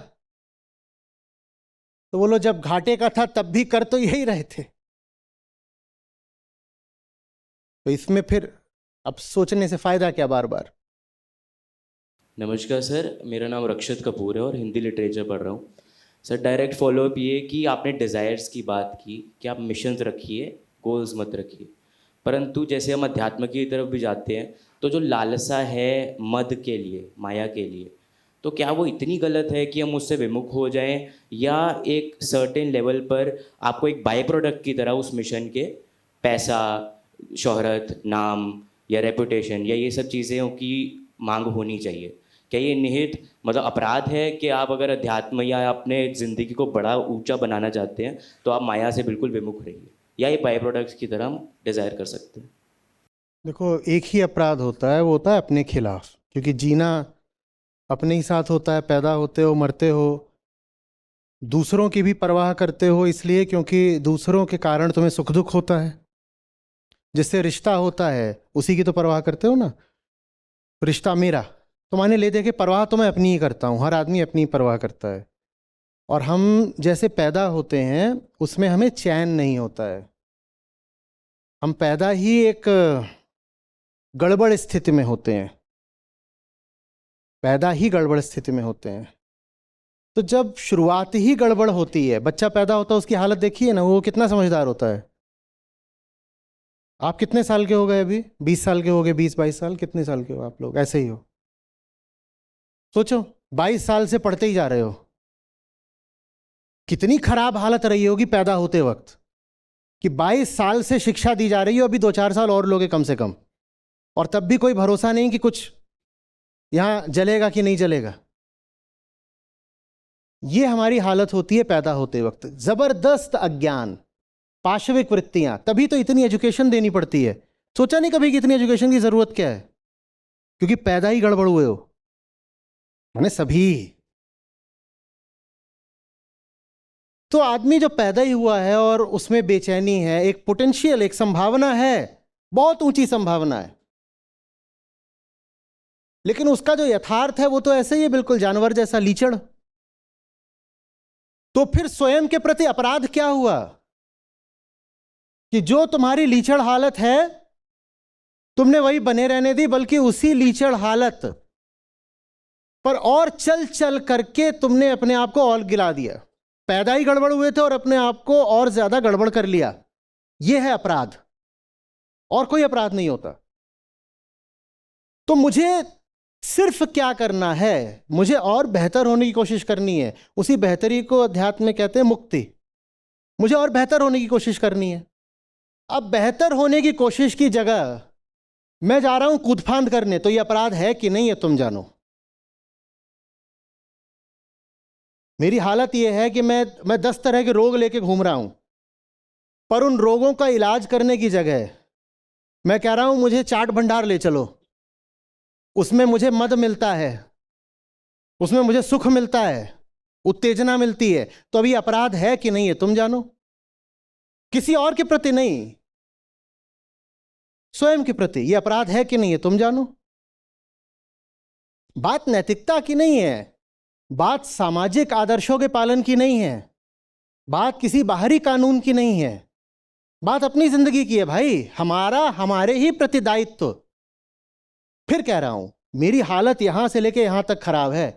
तो बोलो जब घाटे का था तब भी कर तो यही रहे थे। तो इसमें फिर अब सोचने से फायदा क्या बार बार। नमस्कार सर, मेरा नाम रक्षित कपूर है और हिंदी लिटरेचर पढ़ रहा हूँ। सर डायरेक्ट फॉलोअप ये कि आपने डिज़ायर्स की बात की कि आप मिशंस रखिए, गोल्स मत रखिए। परंतु जैसे हम अध्यात्म की तरफ भी जाते हैं तो जो लालसा है मद के लिए, माया के लिए, तो क्या वो इतनी गलत है कि हम उससे विमुख हो जाएं, या एक सर्टेन लेवल पर आपको एक बाय प्रोडक्ट की तरह उस मिशन के पैसा, शोहरत, नाम या रेपुटेशन या ये सब चीज़ों की मांग होनी चाहिए? क्या ये निहित मतलब अपराध है कि आप अगर अध्यात्म या अपने ज़िंदगी को बड़ा ऊंचा बनाना चाहते हैं तो आप माया से बिल्कुल विमुख रहिए, या ये बाय प्रोडक्ट्स की तरह हम डिज़ायर कर सकते हैं? देखो, एक ही अपराध होता है, वो होता है अपने खिलाफ, क्योंकि जीना अपने ही साथ होता है। पैदा होते हो, मरते हो, दूसरों की भी परवाह करते हो, इसलिए क्योंकि दूसरों के कारण तुम्हें सुख दुख होता है। जिससे रिश्ता होता है उसी की तो परवाह करते हो ना। रिश्ता मेरा, तो माने ले दे के परवाह तो मैं अपनी ही करता हूँ, हर आदमी अपनी परवाह करता है। और हम जैसे पैदा होते हैं उसमें हमें चैन नहीं होता है। हम पैदा ही एक गड़बड़ स्थिति में होते हैं, पैदा ही गड़बड़ स्थिति में होते हैं। तो जब शुरुआत ही गड़बड़ होती है, बच्चा पैदा होता है, उसकी हालत देखिए ना, वो कितना समझदार होता है। आप कितने साल के हो गए अभी? 20 साल के हो गए, 20-22 साल, कितने साल के हो आप लोग? ऐसे ही हो। सोचो 22 साल से पढ़ते ही जा रहे हो, कितनी खराब हालत रही होगी पैदा होते वक्त, कि 22 साल से शिक्षा दी जा रही हो, अभी 2-4 साल और लोगे कम से कम, और तब भी कोई भरोसा नहीं कि कुछ यहां जलेगा कि नहीं जलेगा। ये हमारी हालत होती है पैदा होते वक्त। जबरदस्त अज्ञान, पाशविक वृत्तियां, तभी तो इतनी एजुकेशन देनी पड़ती है। सोचा नहीं कभी कि इतनी एजुकेशन की जरूरत क्या है? क्योंकि पैदा ही गड़बड़ हुए हो, माने सभी। तो आदमी जो पैदा ही हुआ है और उसमें बेचैनी है, एक पोटेंशियल, एक संभावना है, बहुत ऊंची संभावना है, लेकिन उसका जो यथार्थ है वो तो ऐसे ही है, बिल्कुल जानवर जैसा लीचड़। तो फिर स्वयं के प्रति अपराध क्या हुआ कि जो तुम्हारी लीचड़ हालत है तुमने वही बने रहने दी, बल्कि उसी लीचड़ हालत पर और चल चल करके तुमने अपने आप को और गिला दिया। पैदा ही गड़बड़ हुए थे और अपने आप को और ज्यादा गड़बड़ कर लिया। यह है अपराध, और कोई अपराध नहीं होता। तो मुझे सिर्फ क्या करना है? मुझे और बेहतर होने की कोशिश करनी है। उसी बेहतरी को अध्यात्म में कहते हैं मुक्ति। मुझे और बेहतर होने की कोशिश करनी है। अब बेहतर होने की कोशिश की जगह मैं जा रहा हूं कूदफांद करने, तो यह अपराध है कि नहीं, ये तुम जानो। मेरी हालत यह है कि मैं 10 तरह के रोग लेके घूम रहा हूं, पर उन रोगों का इलाज करने की जगह मैं कह रहा हूं मुझे चाट भंडार ले चलो, उसमें मुझे मद मिलता है, उसमें मुझे सुख मिलता है, उत्तेजना मिलती है। तो अभी अपराध है कि नहीं, है तुम जानो। किसी और के प्रति नहीं, स्वयं के प्रति यह अपराध है कि नहीं, है तुम जानो। बात नैतिकता की नहीं है, बात सामाजिक आदर्शों के पालन की नहीं है, बात किसी बाहरी कानून की नहीं है, बात अपनी जिंदगी की है भाई, हमारे ही प्रति दायित्व। फिर कह रहा हूं मेरी हालत यहां से लेके यहां तक खराब है,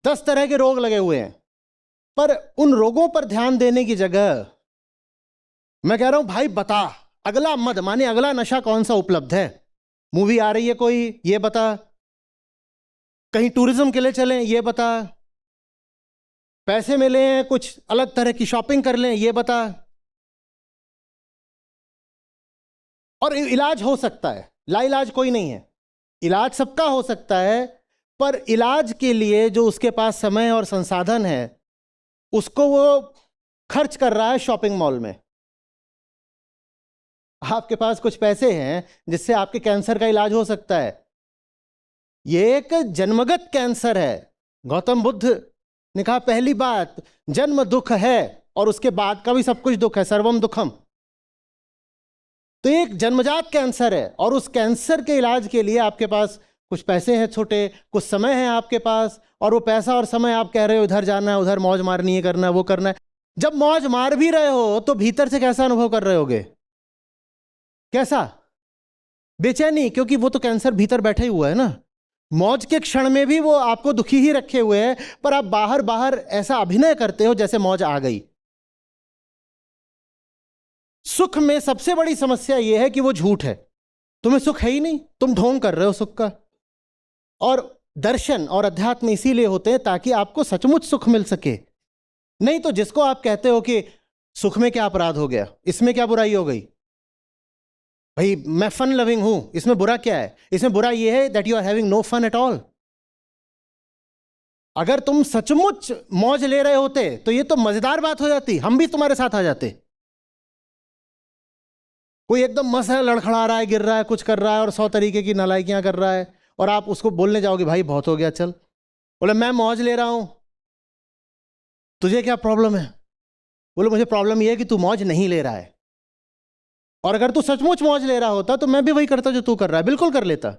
10 तरह के रोग लगे हुए हैं, पर उन रोगों पर ध्यान देने की जगह मैं कह रहा हूं भाई बता, अगला मद माने अगला नशा कौन सा उपलब्ध है, मूवी आ रही है कोई, ये बता। कहीं टूरिज्म के लिए चलें, ये बता। पैसे मिले हैं, कुछ अलग तरह की शॉपिंग कर लें, ये बता। और इलाज हो सकता है, लाइलाज कोई नहीं है, इलाज सबका हो सकता है, पर इलाज के लिए जो उसके पास समय और संसाधन है उसको वो खर्च कर रहा है शॉपिंग मॉल में। आपके पास कुछ पैसे हैं जिससे आपके कैंसर का इलाज हो सकता है। ये एक जन्मगत कैंसर है। गौतम बुद्ध ने कहा पहली बात, जन्म दुख है और उसके बाद का भी सब कुछ दुख है, सर्वम दुखम। तो एक जन्मजात कैंसर है और उस कैंसर के इलाज के लिए आपके पास कुछ पैसे हैं छोटे, कुछ समय है आपके पास, और वो पैसा और समय आप कह रहे हो इधर जाना है, उधर मौज मारनी है, करना है, वो करना है। जब मौज मार भी रहे हो तो भीतर से कैसा अनुभव कर रहे होगे? कैसा? बेचैनी, क्योंकि वो तो कैंसर भीतर बैठे ही हुआ है ना। मौज के क्षण में भी वो आपको दुखी ही रखे हुए है, पर आप बाहर बाहर ऐसा अभिनय करते हो जैसे मौज आ गई। सुख में सबसे बड़ी समस्या यह है कि वो झूठ है, तुम्हें सुख है ही नहीं, तुम ढोंग कर रहे हो सुख का। और दर्शन और अध्यात्म इसीलिए होते हैं ताकि आपको सचमुच सुख मिल सके। नहीं तो जिसको आप कहते हो कि सुख में क्या अपराध हो गया, इसमें क्या बुराई हो गई, भाई मैं फन लविंग हूं, इसमें बुरा क्या है? इसमें बुरा यह है that you are having no fun at all. अगर तुम सचमुच मौज ले रहे होते तो ये तो मजेदार बात हो जाती, हम भी तुम्हारे साथ आ जाते। कोई एकदम मस्त है, लड़खड़ा रहा है, गिर रहा है, कुछ कर रहा है और 100 तरीके की नालायकियां कर रहा है, और आप उसको बोलने जाओगे भाई बहुत हो गया चल। बोले मैं मौज ले रहा हूं, तुझे क्या प्रॉब्लम है? बोले मुझे प्रॉब्लम यह है कि तू मौज नहीं ले रहा है, और अगर तू सचमुच मौज ले रहा होता तो मैं भी वही करता जो तू कर रहा है, बिल्कुल कर लेता।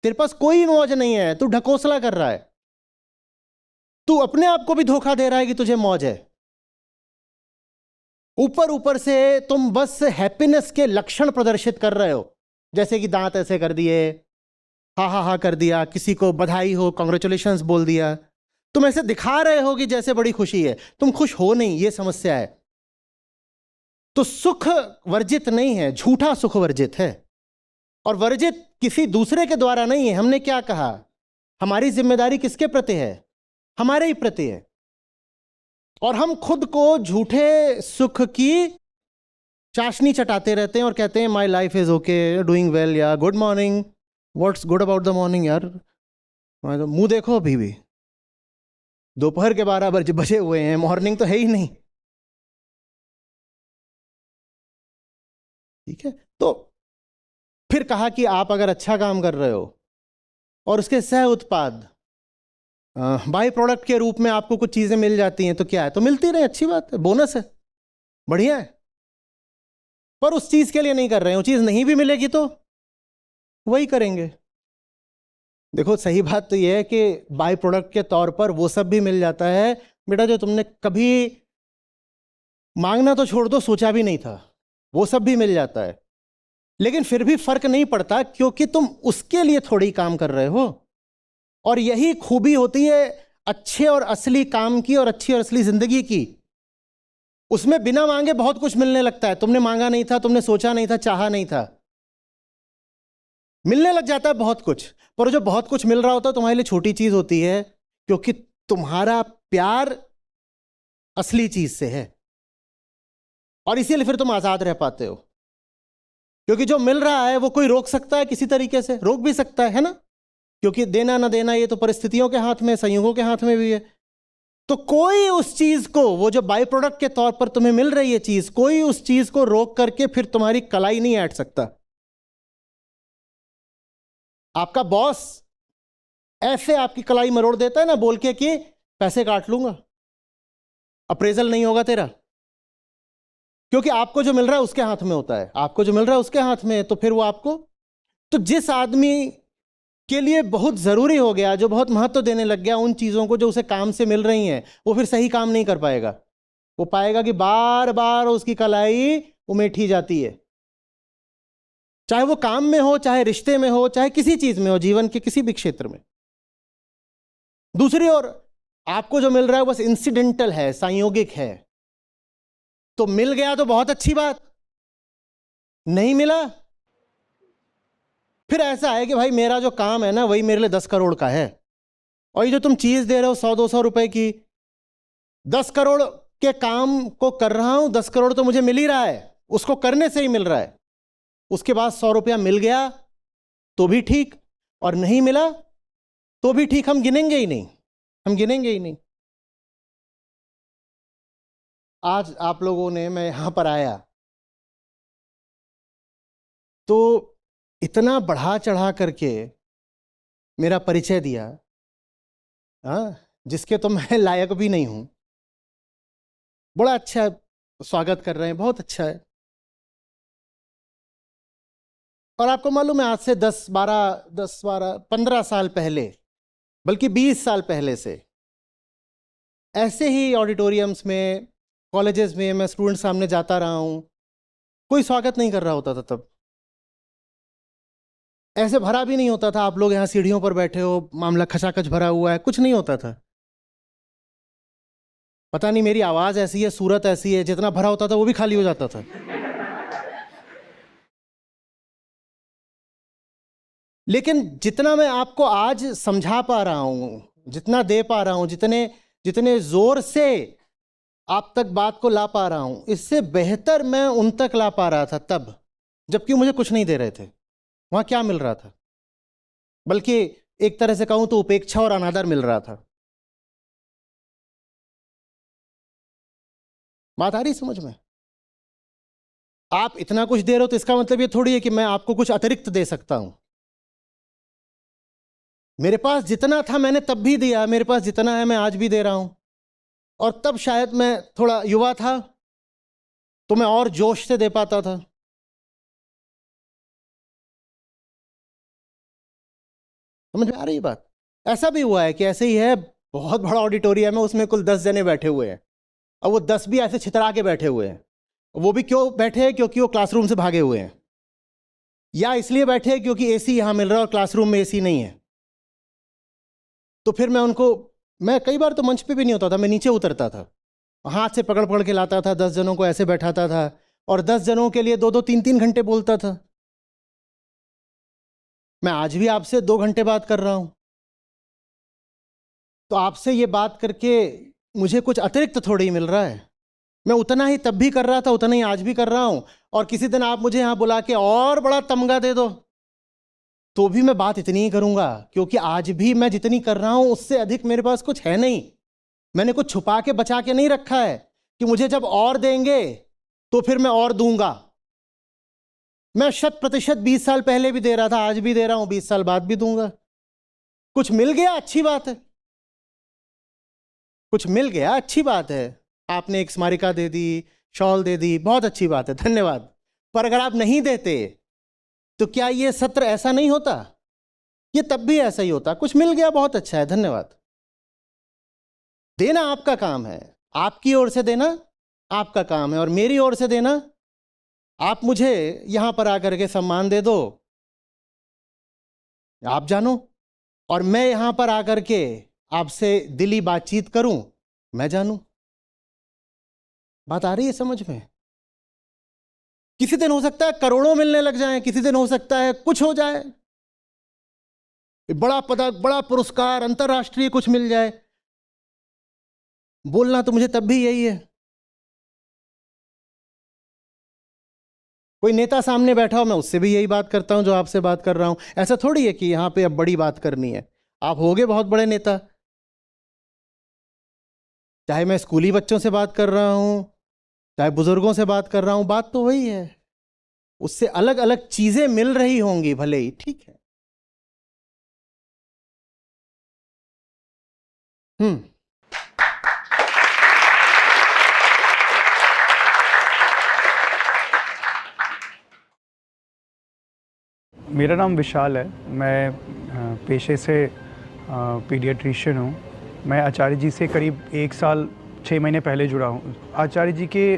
तेरे पास कोई मौज नहीं है, तू ढकोसला कर रहा है, तू अपने आप को भी धोखा दे रहा है कि तुझे मौज है। ऊपर ऊपर से तुम बस हैप्पीनेस के लक्षण प्रदर्शित कर रहे हो, जैसे कि दांत ऐसे कर दिए, हा हा हा कर दिया, किसी को बधाई हो, कांग्रेचुलेशंस बोल दिया। तुम ऐसे दिखा रहे हो कि जैसे बड़ी खुशी है, तुम खुश हो नहीं, ये समस्या है। तो सुख वर्जित नहीं है, झूठा सुख वर्जित है, और वर्जित किसी दूसरे के द्वारा नहीं है। हमने क्या कहा? हमारी जिम्मेदारी किसके प्रति है? हमारे ही प्रति है। और हम खुद को झूठे सुख की चाशनी चटाते रहते हैं और कहते हैं my life is okay, doing well, या good morning, what's good about the morning यार? मुंह देखो, अभी भी दोपहर के 12 बजे हुए हैं, मॉर्निंग तो है ही नहीं। ठीक है, तो फिर कहा कि आप अगर अच्छा काम कर रहे हो और उसके सह उत्पाद बाई प्रोडक्ट के रूप में आपको कुछ चीजें मिल जाती हैं तो क्या है, तो मिलती रहे, अच्छी बात है, बोनस है, बढ़िया है। पर उस चीज के लिए नहीं कर रहे हैं, वो चीज नहीं भी मिलेगी तो वही करेंगे। देखो सही बात तो यह है कि बाई प्रोडक्ट के तौर पर वो सब भी मिल जाता है बेटा जो तुमने कभी मांगना तो छोड़ दो, सोचा भी नहीं था, वो सब भी मिल जाता है। लेकिन फिर भी फर्क नहीं पड़ता, क्योंकि तुम उसके लिए थोड़ी काम कर रहे हो। और यही खूबी होती है अच्छे और असली काम की और अच्छी और असली जिंदगी की। उसमें बिना मांगे बहुत कुछ मिलने लगता है। तुमने मांगा नहीं था, तुमने सोचा नहीं था, चाहा नहीं था, मिलने लग जाता है बहुत कुछ। पर जो बहुत कुछ मिल रहा होता है तुम्हारे लिए छोटी चीज होती है, क्योंकि तुम्हारा प्यार असली चीज से है, और इसीलिए फिर तुम आजाद रह पाते हो। क्योंकि जो मिल रहा है वो कोई रोक सकता है, किसी तरीके से रोक भी सकता है ना, क्योंकि देना ना देना ये तो परिस्थितियों के हाथ में, संयोगों के हाथ में भी है। तो कोई उस चीज को, वो जो बाई प्रोडक्ट के तौर पर तुम्हें मिल रही है चीज, कोई उस चीज को रोक करके फिर तुम्हारी कलाई नहीं ऐंठ सकता। आपका बॉस ऐसे आपकी कलाई मरोड़ देता है ना, बोल के कि पैसे काट लूंगा, अप्रेजल नहीं होगा तेरा, क्योंकि आपको जो मिल रहा है उसके हाथ में होता है, आपको जो मिल रहा है उसके हाथ में है। तो फिर वो आपको, तो जिस आदमी के लिए बहुत जरूरी हो गया, जो बहुत महत्व देने लग गया उन चीजों को जो उसे काम से मिल रही हैं, वो फिर सही काम नहीं कर पाएगा। वो पाएगा कि बार बार उसकी कलाई उमेठी जाती है, चाहे वो काम में हो, चाहे रिश्ते में हो, चाहे किसी चीज में हो, जीवन के किसी भी क्षेत्र में। दूसरी ओर आपको जो मिल रहा है बस इंसिडेंटल है, संयोगिक है। तो मिल गया तो बहुत अच्छी बात, नहीं मिला फिर ऐसा है कि भाई मेरा जो काम है ना वही मेरे लिए 10 करोड़ का है, और ये जो तुम चीज दे रहे हो 100-200 रुपए की, 10 करोड़ के काम को कर रहा हूं, 10 करोड़ तो मुझे मिल ही रहा है, उसको करने से ही मिल रहा है। उसके बाद 100 रुपया मिल गया तो भी ठीक, और नहीं मिला तो भी ठीक, हम गिनेंगे ही नहीं, हम गिनेंगे ही नहीं। आज आप लोगों ने, मैं यहां पर आया तो इतना बढ़ा चढ़ा करके मेरा परिचय दिया, हाँ, जिसके तो मैं लायक भी नहीं हूं। बड़ा अच्छा है, स्वागत कर रहे हैं, बहुत अच्छा है। और आपको मालूम है आज से 15 साल पहले, बल्कि 20 साल पहले से ऐसे ही ऑडिटोरियम्स में, कॉलेजेस में मैं स्टूडेंट सामने जाता रहा हूं, कोई स्वागत नहीं कर रहा होता था। तब ऐसे भरा भी नहीं होता था, आप लोग यहाँ सीढ़ियों पर बैठे हो, मामला खचाखच भरा हुआ है, कुछ नहीं होता था। पता नहीं मेरी आवाज ऐसी है, सूरत ऐसी है, जितना भरा होता था वो भी खाली हो जाता था। लेकिन जितना मैं आपको आज समझा पा रहा हूं, जितना दे पा रहा हूं, जितने जोर से आप तक बात को ला पा रहा हूं, इससे बेहतर मैं उन तक ला पा रहा था तब, जबकि मुझे कुछ नहीं दे रहे थे। वहां क्या मिल रहा था? बल्कि एक तरह से कहूं तो उपेक्षा और अनादर मिल रहा था। बात आ रही समझ में? आप इतना कुछ दे रहे हो तो इसका मतलब ये थोड़ी है कि मैं आपको कुछ अतिरिक्त दे सकता हूं। मेरे पास जितना था मैंने तब भी दिया, मेरे पास जितना है मैं आज भी दे रहा हूं। और तब शायद मैं थोड़ा युवा था तो मैं और जोश से दे पाता था। समझ में आ रही बात? ऐसा भी हुआ है कि ऐसे ही है, बहुत बड़ा ऑडिटोरियम है, उसमें कुल 10 जने बैठे हुए हैं, और वो 10 भी ऐसे छितरा के बैठे हुए हैं। वो भी क्यों बैठे हैं? क्योंकि वो क्लासरूम से भागे हुए हैं, या इसलिए बैठे हैं क्योंकि एसी यहां मिल रहा है और क्लासरूम में एसी नहीं है। तो फिर मैं कई बार तो मंच पे भी नहीं होता था, मैं नीचे उतरता था, हाथ से पकड़ पकड़ के लाता था, 10 जनों को ऐसे बैठाता था, और 10 जनों के लिए 2-2 3-3 घंटे बोलता था। मैं आज भी आपसे 2 घंटे बात कर रहा हूं, तो आपसे ये बात करके मुझे कुछ अतिरिक्त थोड़ी ही मिल रहा है। मैं उतना ही तब भी कर रहा था, उतना ही आज भी कर रहा हूं। और किसी दिन आप मुझे यहां बुला के और बड़ा तमगा दे दो तो भी मैं बात इतनी ही करूंगा, क्योंकि आज भी मैं जितनी कर रहा हूं उससे अधिक मेरे पास कुछ है नहीं। मैंने कुछ छुपा के बचा के नहीं रखा है कि मुझे जब और देंगे तो फिर मैं और दूंगा। मैं 100% 20 साल पहले भी दे रहा था, आज भी दे रहा हूं, 20 साल बाद भी दूंगा। कुछ मिल गया अच्छी बात है, कुछ मिल गया अच्छी बात है। आपने एक स्मारिका दे दी, शॉल दे दी, बहुत अच्छी बात है, धन्यवाद। पर अगर आप नहीं देते तो क्या ये सत्र ऐसा नहीं होता? ये तब भी ऐसा ही होता। कुछ मिल गया, बहुत अच्छा है, धन्यवाद। देना आपका काम है, आपकी ओर से देना आपका काम है, और मेरी ओर से देना, आप मुझे यहां पर आकर के सम्मान दे दो, आप जानो, और मैं यहां पर आकर के आपसे दिली बातचीत करूं, मैं जानूं। बात आ रही है समझ में? किसी दिन हो सकता है करोड़ों मिलने लग जाएं, किसी दिन हो सकता है कुछ हो जाए, बड़ा पदक, बड़ा पुरस्कार, अंतरराष्ट्रीय कुछ मिल जाए। बोलना तो मुझे तब भी यही है। कोई नेता सामने बैठा हो, मैं उससे भी यही बात करता हूं जो आपसे बात कर रहा हूं। ऐसा थोड़ी है कि यहां पे अब बड़ी बात करनी है। आप होगे बहुत बड़े नेता, चाहे मैं स्कूली बच्चों से बात कर रहा हूं, चाहे बुजुर्गों से बात कर रहा हूं, बात तो वही है। उससे अलग अलग चीजें मिल रही होंगी भले ही, ठीक है। मेरा नाम विशाल है। मैं पेशे से पीडियाट्रिशियन हूँ। मैं आचार्य जी से करीब 1 साल 6 महीने पहले जुड़ा हूँ। आचार्य जी के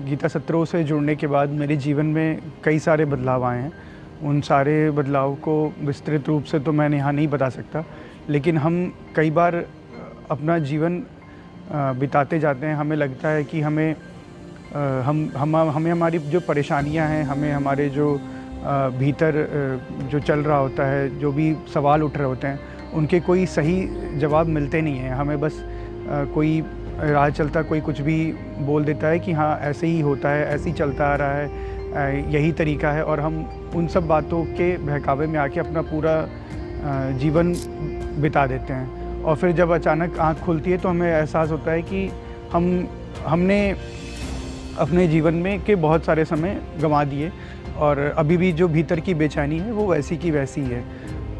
गीता सत्रों से जुड़ने के बाद मेरे जीवन में कई सारे बदलाव आए हैं। उन सारे बदलाव को विस्तृत रूप से तो मैं यहाँ नहीं बता सकता, लेकिन हम कई बार अपना जीवन बिताते जाते हैं, हमें लगता है कि हमें हमें हमारी जो परेशानियाँ हैं, हमें हमारे जो भीतर जो चल रहा होता है, जो भी सवाल उठ रहे होते हैं, उनके कोई सही जवाब मिलते नहीं हैं। हमें बस कोई राह चलता कोई कुछ भी बोल देता है कि हाँ ऐसे ही होता है, ऐसे ही चलता आ रहा है, यही तरीका है, और हम उन सब बातों के बहकावे में आके अपना पूरा जीवन बिता देते हैं। और फिर जब अचानक आँख खुलती है तो हमें एहसास होता है कि हमने अपने जीवन में के बहुत सारे समय गंवा दिए, और अभी भी जो भीतर की बेचैनी है वो वैसी की वैसी है।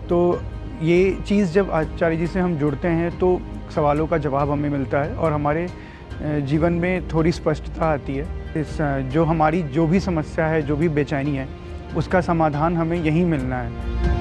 तो ये चीज़ जब आचार्य जी से हम जुड़ते हैं तो सवालों का जवाब हमें मिलता है और हमारे जीवन में थोड़ी स्पष्टता आती है। इस जो हमारी जो भी समस्या है, जो भी बेचैनी है, उसका समाधान हमें यहीं मिलना है।